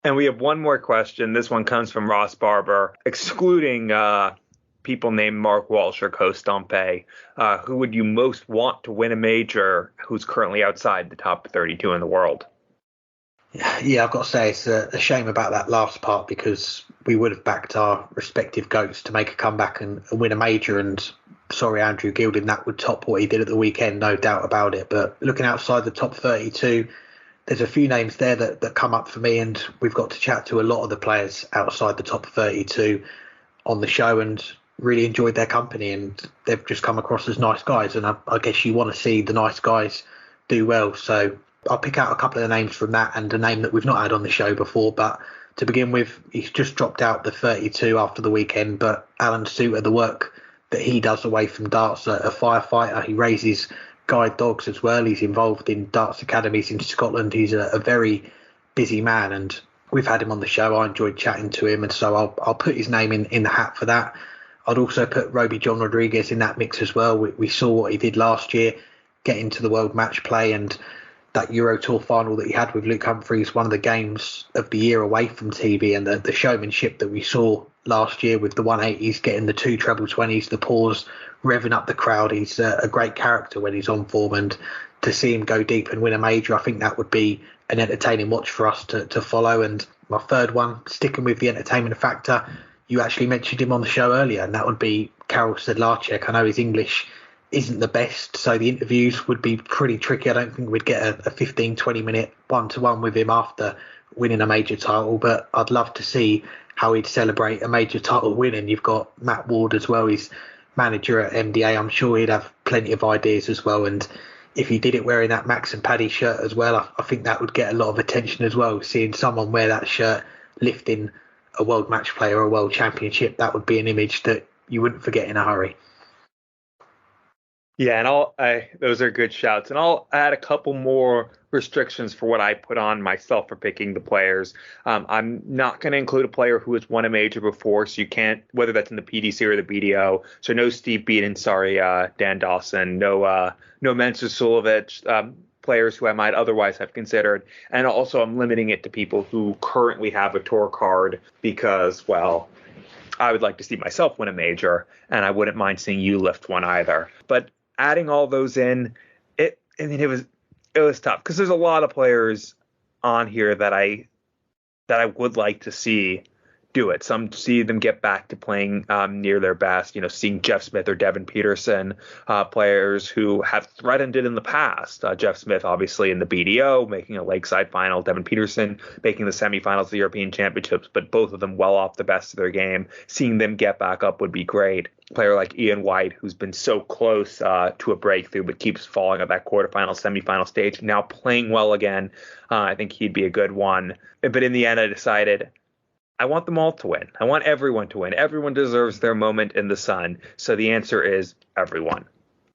And we have one more question. This one comes from Ross Barber. Excluding people named Mark Walsh or Co Stompe, who would you most want to win a major who's currently outside the top 32 in the world? Yeah, I've got to say it's a shame about that last part, because we would have backed our respective goats to make a comeback and win a major. And sorry, Andrew Gilding, that would top what he did at the weekend, no doubt about it. But looking outside the top 32, there's a few names there that come up for me, and we've got to chat to a lot of the players outside the top 32 on the show, and really enjoyed their company, and they've just come across as nice guys. And I guess you want to see the nice guys do well. So I'll pick out a couple of the names from that, and a name that we've not had on the show before. But to begin with, he's just dropped out the 32 after the weekend, but Alan Suter, the work that he does away from darts, a firefighter, he raises guide dogs as well. He's involved in darts academies in Scotland. He's a very busy man, and we've had him on the show. I enjoyed chatting to him, and so I'll put his name in the hat for that. I'd also put Roby John Rodriguez in that mix as well. We saw what he did last year, get into the World Match Play, and that Euro Tour final that he had with Luke Humphries, one of the games of the year away from TV, and the showmanship that we saw last year with the 180s, getting the 2 treble 20s, the pause, revving up the crowd. He's a great character when he's on form, and to see him go deep and win a major, I think that would be an entertaining watch for us to follow. And my third one, sticking with the entertainment factor, you actually mentioned him on the show earlier, and that would be Karel Sedlacek. I know his English isn't the best, so the interviews would be pretty tricky. I don't think we'd get a 15-20 minute one-to-one with him after winning a major title, but I'd love to see how he'd celebrate a major title win. And you've got Matt Ward as well, he's manager at MDA. I'm sure he'd have plenty of ideas as well, and if he did it wearing that Max and Paddy shirt as well, I think that would get a lot of attention as well. Seeing someone wear that shirt lifting a world match play or a world championship, that would be an image that you wouldn't forget in a hurry. Yeah, and those are good shouts. And I'll add a couple more restrictions for what I put on myself for picking the players. I'm not going to include a player who has won a major before, so you can't, whether that's in the PDC or the BDO. So no Steve Beaton, Dan Dawson, no Mensur Sulovic, players who I might otherwise have considered. And also I'm limiting it to people who currently have a tour card because, well, I would like to see myself win a major, and I wouldn't mind seeing you lift one either. But adding all those in, it was tough because there's a lot of players on here that I would like to see do it. Some see them get back to playing near their best, seeing Jeff Smith or Devin Peterson, players who have threatened it in the past. Jeff Smith, obviously, in the BDO, making a Lakeside final. Devin Peterson making the semifinals of the European Championships, but both of them well off the best of their game. Seeing them get back up would be great. A player like Ian White, who's been so close to a breakthrough, but keeps falling at that quarterfinal, semifinal stage, now playing well again. I think he'd be a good one. But in the end, I decided I want them all to win. I want everyone to win. Everyone deserves their moment in the sun. So the answer is everyone.